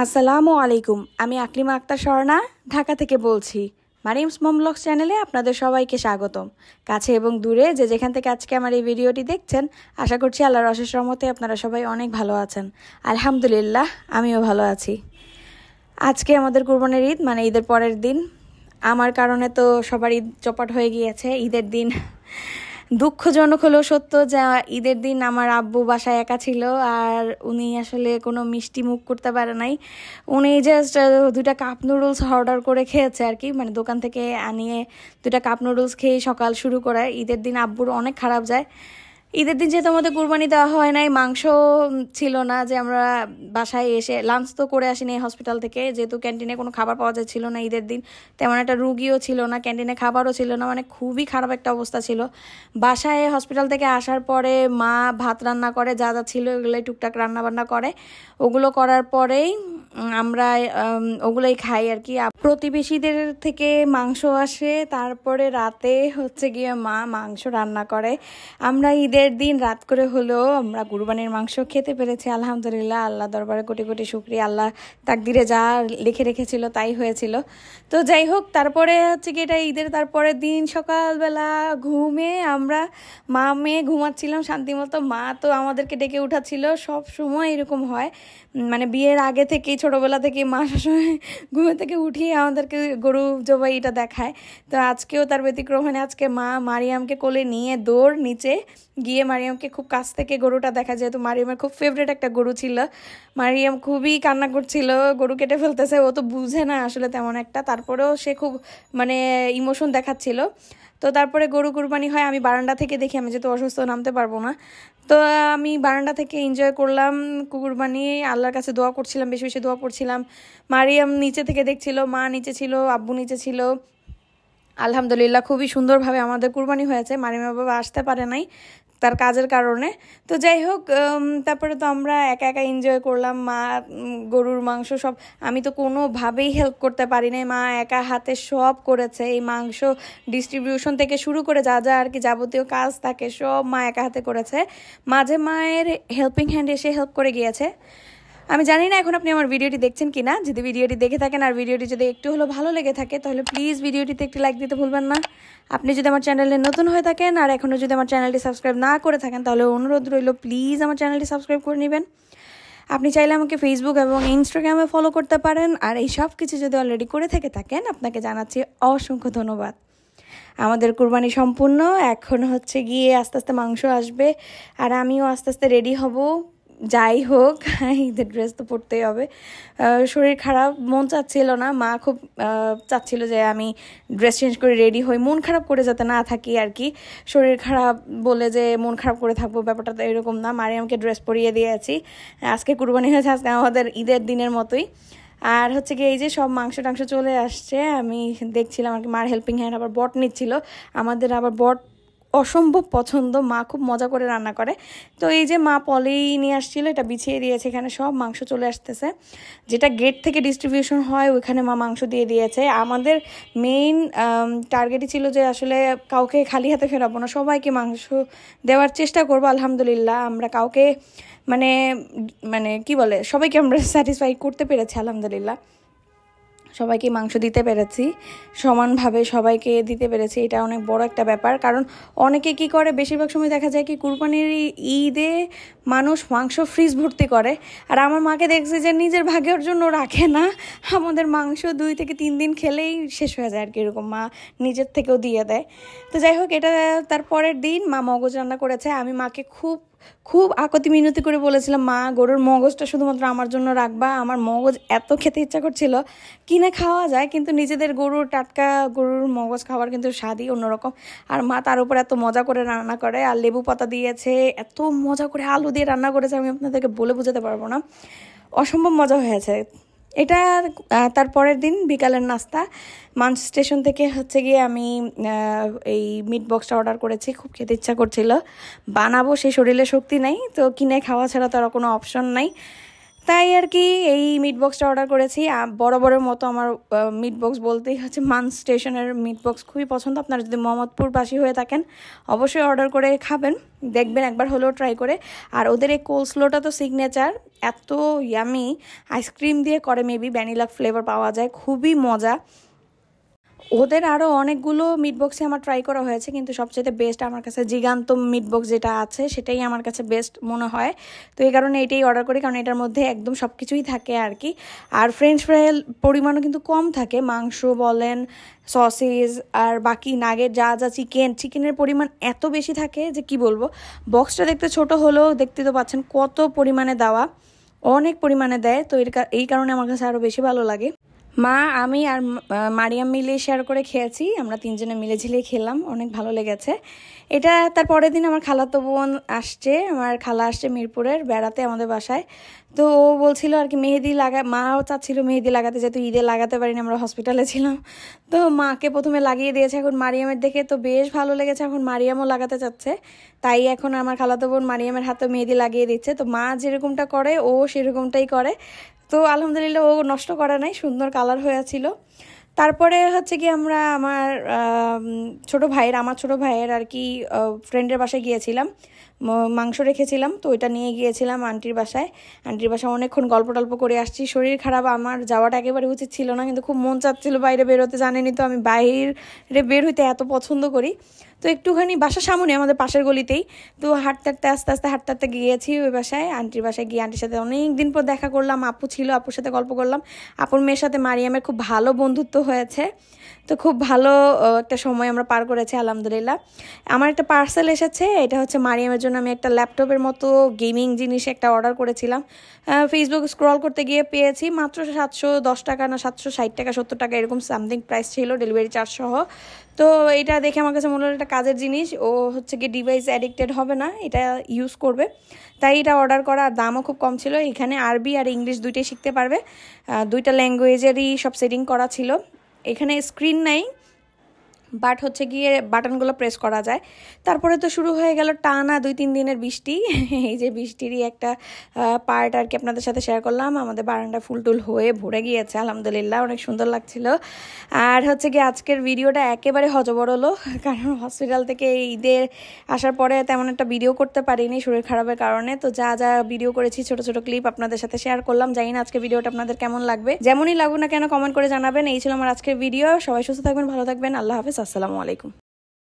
আসসালামু আলাইকুম। আমি আকলিমা আক্তার স্বর্ণা ঢাকা থেকে বলছি। মারিয়ামস মম ব্লগস চ্যানেলে আপনাদের সবাইকে স্বাগতম। কাছে এবং দূরে যে যেখান থেকে আজকে আমার এই ভিডিওটি দেখছেন, আশা করছি আল্লাহর অশেষ রহমতে আপনারা সবাই অনেক ভালো আছেন। আলহামদুলিল্লাহ, আমিও ভালো আছি। আজকে আমাদের কুরবানির ঈদ, মানে ঈদের পরের দিন। আমার কারণে তো সবার ঈদ চপাট হয়ে গিয়েছে। ঈদের দিন দুঃখজনক হলেও সত্য যে ঈদের দিন আমার আব্বু বাসায় একা ছিল, আর উনি আসলে কোনো মিষ্টি মুখ করতে পারে নাই। উনি জাস্ট 2টা কাপ নুডলস অর্ডার করে খেয়েছে আর কি, মানে দোকান থেকে আনিয়ে 2টা কাপ নুডলস খেয়ে সকাল শুরু করে। ঈদের দিন আব্বুর অনেক খারাপ যায়। ঈদের দিন যেহেতু আমাদের কুরবানি দেওয়া হয় নাই, মাংস ছিল না যে আমরা বাসায় এসে লাঞ্চ তো করে আসিনি হসপিটাল থেকে, যেহেতু ক্যান্টিনে কোনো খাবার পাওয়া যাচ্ছিল না ঈদের দিন, তেমন একটা রুগীও ছিল না, ক্যান্টিনে খাবারও ছিল না, মানে খুবই খারাপ একটা অবস্থা ছিল। বাসায় হসপিটাল থেকে আসার পরে মা ভাত রান্না করে, যা যা ছিল ওগুলোই টুকটাক রান্না বান্না করে। ওগুলো করার পরেই আমরা ওগুলোই খাই আর কি। প্রতিবেশীদের থেকে মাংস আসে, তারপরে রাতে হচ্ছে গিয়ে মা মাংস রান্না করে। আমরা ঈদের দিন রাত করে হলেও আমরা কুরবানির মাংস খেতে পেরেছি, আলহামদুলিল্লাহ। আল্লাহ দরবারে কোটি কোটি শুকরিয়া। আল্লাহ তাকদিরে যা লিখে রেখেছিল তাই হয়েছিল। তো যাই হোক, তারপরে হচ্ছে কি এটা ঈদের তারপরের দিন সকালবেলা ঘুমে আমরা মা মেয়ে ঘুমাচ্ছিলাম শান্তিমতো। মা তো আমাদেরকে ডেকে উঠাচ্ছিল, সব সময় এরকম হয়, মানে বিয়ের আগে থেকেই ছোটোবেলা থেকে মা সবসময় ঘুমে থেকে উঠিয়ে আমাদেরকে গরু জবাই এটা দেখায়। তো আজকেও তার ব্যতিক্রম হয়। আজকে মা মারিয়ামকে কোলে নিয়ে দৌড় নিচে গিয়ে মারিয়ামকে খুব কাছ থেকে গরুটা দেখা, যেহেতু মারিয়ামের খুব ফেভারিট একটা গরু ছিল। মারিয়াম খুবই কান্না করছিল, গরু কেটে ফেলতেছে। ও তো বুঝে না আসলে তেমন একটা, তারপরেও সে খুব মানে ইমোশন দেখাচ্ছিল। তো তারপরে গরু কুরবানি হয়, আমি বারান্দা থেকে দেখি, আমি যেহেতু অসুস্থ নামতে পারবো না, তো আমি বারান্দা থেকে এনজয় করলাম কুরবানি। আল্লাহর কাছে দোয়া করছিলাম, বেশি বেশি দোয়া করছিলাম। মারিয়াম নিচে থেকে দেখছিল, মা নিচে ছিল, আব্বু নিচে ছিল। আলহামদুলিল্লাহ খুবই সুন্দরভাবে আমাদের কুরবানি হয়েছে। মারিয়ামের বাবা আসতে পারে নাই তার কাজের কারণে। তো যাই হোক, তারপরে তো আমরা একা একা এনজয় করলাম। মা গরুর মাংস সব, আমি তো কোনোভাবেই হেল্প করতে পারি নাই, মা একা হাতে সব করেছে। এই মাংস ডিস্ট্রিবিউশন থেকে শুরু করে যা যা আর কি যাবতীয় কাজ থাকে সব মা একা হাতে করেছে। মাঝে মায়ের হেল্পিং হ্যান্ড এসে হেল্প করে গিয়েছে। আমি জানি না এখন আপনি আমার ভিডিওটি দেখছেন কি না। যদি ভিডিওটি দেখে থাকেন আর ভিডিওটি যদি একটু হলেও ভালো লেগে থাকে, তাহলে প্লিজ ভিডিওটিতে একটি লাইক দিতে ভুলবেন না। আপনি যদি আমার চ্যানেলে নতুন হয়ে থাকেন আর এখনও যদি আমার চ্যানেলটি সাবস্ক্রাইব না করে থাকেন, তাহলে অনুরোধ রইল প্লিজ আমার চ্যানেলটি সাবস্ক্রাইব করে নেবেন। আপনি চাইলে আমাকে ফেসবুক এবং ইনস্টাগ্রামে ফলো করতে পারেন। আর এই সব কিছু যদি অলরেডি করে থেকে থাকেন, আপনাকে জানাচ্ছি অসংখ্য ধন্যবাদ। আমাদের কুরবানি সম্পূর্ণ, এখন হচ্ছে গিয়ে আস্তে আস্তে মাংস আসবে, আর আমিও আস্তে আস্তে রেডি হব। যাই হোক, ঈদের ড্রেস তো পরতেই হবে। শরীর খারাপ, মন চাচ্ছিল না, মা খুব চাচ্ছিল যে আমি ড্রেস চেঞ্জ করে রেডি হই, মন খারাপ করে যাতে না থাকি আর কি। শরীর খারাপ বলে যে মন খারাপ করে থাকবো, ব্যাপারটা তো এরকম না। মারিয়ামকে ড্রেস পরিয়ে দিয়েছি। আজকে কুরবানি হয়েছে, আজকে আমাদের ঈদের দিনের মতোই। আর হচ্ছে কি এই যে সব মাংস টাংস চলে আসছে, আমি দেখছিলাম আর কি। মার হেল্পিং হ্যান্ড আবার বট নিচ্ছিল। আমাদের আবার বট অসম্ভব পছন্দ, মা খুব মজা করে রান্না করে। তো এই যে মা পলেই নিয়ে আসছিল, এটা বিছিয়ে দিয়েছে, এখানে সব মাংস চলে আসতেছে। যেটা গেট থেকে ডিস্ট্রিবিউশন হয় ওইখানে মা মাংস দিয়ে দিয়েছে। আমাদের মেইন টার্গেটই ছিল যে আসলে কাউকে খালি হাতে ফেরাবো না, সবাইকে মাংস দেওয়ার চেষ্টা করবো। আলহামদুলিল্লাহ আমরা কাউকে মানে মানে কি বলে, সবাইকে আমরা স্যাটিসফাই করতে পেরেছি আলহামদুলিল্লাহ। সবাইকে মাংস দিতে পেরেছি, সমানভাবে সবাইকে দিতে পেরেছি। এটা অনেক বড় একটা ব্যাপার, কারণ অনেকে কি করে, বেশিরভাগ সময় দেখা যায় কি কুরবানির ঈদে মানুষ মাংস ফ্রিজ ভর্তি করে। আর আমার মাকে দেখছি যে নিজের ভাগের জন্য রাখে না, আমাদের মাংস 2 থেকে 3 দিন খেলেই শেষ হয়ে যায় আর কি, এরকম মা নিজের থেকেও দিয়ে দেয়। তো যাই হোক, এটা তার পরের দিন মা মগজ রান্না করেছে। আমি মাকে খুব খুব আকতি মিনতি করে বলেছিলাম, মা গরুর মগজটা শুধুমাত্র আমার জন্য রাখবা। আমার মগজ এত খেতে ইচ্ছা করছিল, কিনে খাওয়া যায় কিন্তু নিজেদের গরুর টাটকা গরুর মগজ খাওয়ার কিন্তু স্বাদই অন্যরকম। আর মা তার উপর এত মজা করে রান্না করে, আর লেবু পাতা দিয়েছে, এত মজা করে আলু দিয়ে রান্না করেছে, আমি আপনাদেরকে বলে বোঝাতে পারবো না, অসম্ভব মজা হয়েছে। এটা তার পরের দিন বিকালের নাস্তা। মাঞ্চ স্টেশন থেকে হচ্ছে গিয়ে আমি এই মিট বক্সটা অর্ডার করেছি, খুব খেতে ইচ্ছা করছিল, বানাবো সেই শরীরে শক্তি নাই, তো কিনে খাওয়া ছাড়া তো আর কোনো অপশন নাই। তাই আর কি এই মিট বক্সটা অর্ডার করেছি। বরাবরের মতো আমার মিট বক্স বলতেই হচ্ছে মান স্টেশনের মিট বক্স খুবই পছন্দ। আপনারা যদি মোহাম্মদপুরবাসী হয়ে থাকেন অবশ্যই অর্ডার করে খাবেন, দেখবেন একবার হলেও ট্রাই করে। আর ওদের এই কোলস্লোটা তো সিগনেচার, এত ইয়ামি, আইসক্রিম দিয়ে করে, মেবি ভ্যানিলা ফ্লেভার পাওয়া যায়, খুবই মজা। ওদের আরও অনেকগুলো মিট বক্সই আমার ট্রাই করা হয়েছে, কিন্তু সবচেয়ে বেস্ট আমার কাছে জিগান্ত মিট বক্স যেটা আছে সেটাই আমার কাছে বেস্ট মনে হয়। তো এই কারণে এটাই অর্ডার করি, কারণ এটার মধ্যে একদম সব কিছুই থাকে আর কি। আর ফ্রেঞ্চ ফ্রাইয়ের পরিমাণও কিন্তু কম থাকে, মাংস বলেন, সসেজ আর বাকি নাগেট যা যা চিকেনের পরিমাণ এত বেশি থাকে যে কি বলবো। বক্সটা দেখতে ছোট হলেও দেখতে তো পাচ্ছেন কত পরিমাণে দেওয়া, অনেক পরিমাণে দেয়। তো এই কারণে আমার কাছে আরও বেশি ভালো লাগে। মা, আমি আর মারিয়াম মিলে শেয়ার করে খেয়েছি, আমরা তিনজনে মিলে ঝিলে খেলাম, অনেক ভালো লেগেছে এটা। তার পরের দিন আমার খালাতো বোন আসছে, আমার খালা আসছে মিরপুরের বেড়াতে আমাদের বাসায়। তো ও বলছিল আর কি মেহেদি মাও চাচ্ছিল মেহেদি লাগাতে, যেহেতু ঈদে লাগাতে পারিনি, আমরা হসপিটালে ছিলাম। তো মাকে প্রথমে লাগিয়ে দিয়েছে, এখন মারিয়ামের দেখে তো বেশ ভালো লেগেছে, এখন মারিয়ামও লাগাতে চাচ্ছে। তাই এখন আমার খালাতো বোন মারিয়ামের হাতে মেহেদি লাগিয়ে দিচ্ছে। তো মা যেরকমটা করে ও সেরকমটাই করে। তো আলহামদুলিল্লাহ ও নষ্ট করে নাই, সুন্দর কালার হয়েছিল। তারপরে হচ্ছে কি আমরা আমার ছোট ভাইয়ের আর কি ফ্রেন্ডের বাসায় গিয়েছিলাম, মাংস রেখেছিলাম, তো ওইটা নিয়ে গিয়েছিলাম আন্টির বাসায়। অনেকক্ষণ গল্প টল্প করে আসছি। শরীর খারাপ, আমার যাওয়াটা একেবারে উচিত ছিল না, কিন্তু খুব মন চাচ্ছিল বাইরে বেরোতে। জানেনই তো আমি বাইরে বের হইতে এত পছন্দ করি। তো একটুখানি বাসার সামনে আমাদের পাশের গলিতেই, তো আস্তে আস্তে হাঁটতে গিয়েছি ওই বাসায়, আন্টির বাসায় গিয়ে আন্টির সাথে অনেক দিন পর দেখা করলাম। আপু ছিল, আপুর সাথে গল্প করলাম। আপুর মেয়ের সাথে মারিয়ামের খুব ভালো বন্ধুত্ব হয়েছে, তো খুব ভালো একটা সময় আমরা পার করেছি আলহামদুলিল্লাহ। আমার একটা পার্সেল এসেছে, এটা হচ্ছে মারিয়ামের জন্য। আমি একটা ল্যাপটপের মতো গেমিং জিনিস একটা অর্ডার করেছিলাম, ফেসবুক স্ক্রল করতে গিয়ে পেয়েছি মাত্র 710 টাকা না 760 টাকা 70 টাকা এরকম সামথিং প্রাইস ছিল, ডেলিভারি চার্জ সহ। তো এটা দেখে আমার কাছে মনে হলো একটা কাজের জিনিস, ও হচ্ছে কি ডিভাইস অ্যাডিক্টেড হবে না, এটা ইউজ করবে, তাই এটা অর্ডার করা। আর দামও খুব কম ছিল, এখানে আরবি আর ইংলিশ দুইটাই শিখতে পারবে, দুইটা ল্যাঙ্গুয়েজেরই সব সেটিং করা ছিল। এখানে স্ক্রিন নাই, বাট হচ্ছে গিয়ে বাটনগুলো প্রেস করা যায়। তারপরে তো শুরু হয়ে গেল টানা 2-3 দিনের বৃষ্টি। এই যে বৃষ্টিরই একটা পার্ট আর কি আপনাদের সাথে শেয়ার করলাম। আমাদের বারান্দা ফুলটুল হয়ে ভরে গিয়েছে আলহামদুলিল্লাহ, অনেক সুন্দর লাগছিল। আর হচ্ছে গিয়ে আজকের ভিডিওটা একেবারে হজবরল, কারণ হসপিটাল থেকে ঈদের আসার পরে তেমন একটা ভিডিও করতে পারিনি শরীর খারাপের কারণে। তো যা যা ভিডিও করেছি ছোট ছোট ক্লিপ আপনাদের সাথে শেয়ার করলাম। জানি না আজকে ভিডিওটা আপনাদের কেমন লাগবে, যেমনই লাগুক না কেন কমেন্ট করে জানাবেন। এই ছিল আমার আজকের ভিডিও। সবাই সুস্থ থাকবেন, ভালো থাকবেন, আল্লাহ হাফেজ, আসসালামু আলাইকুম।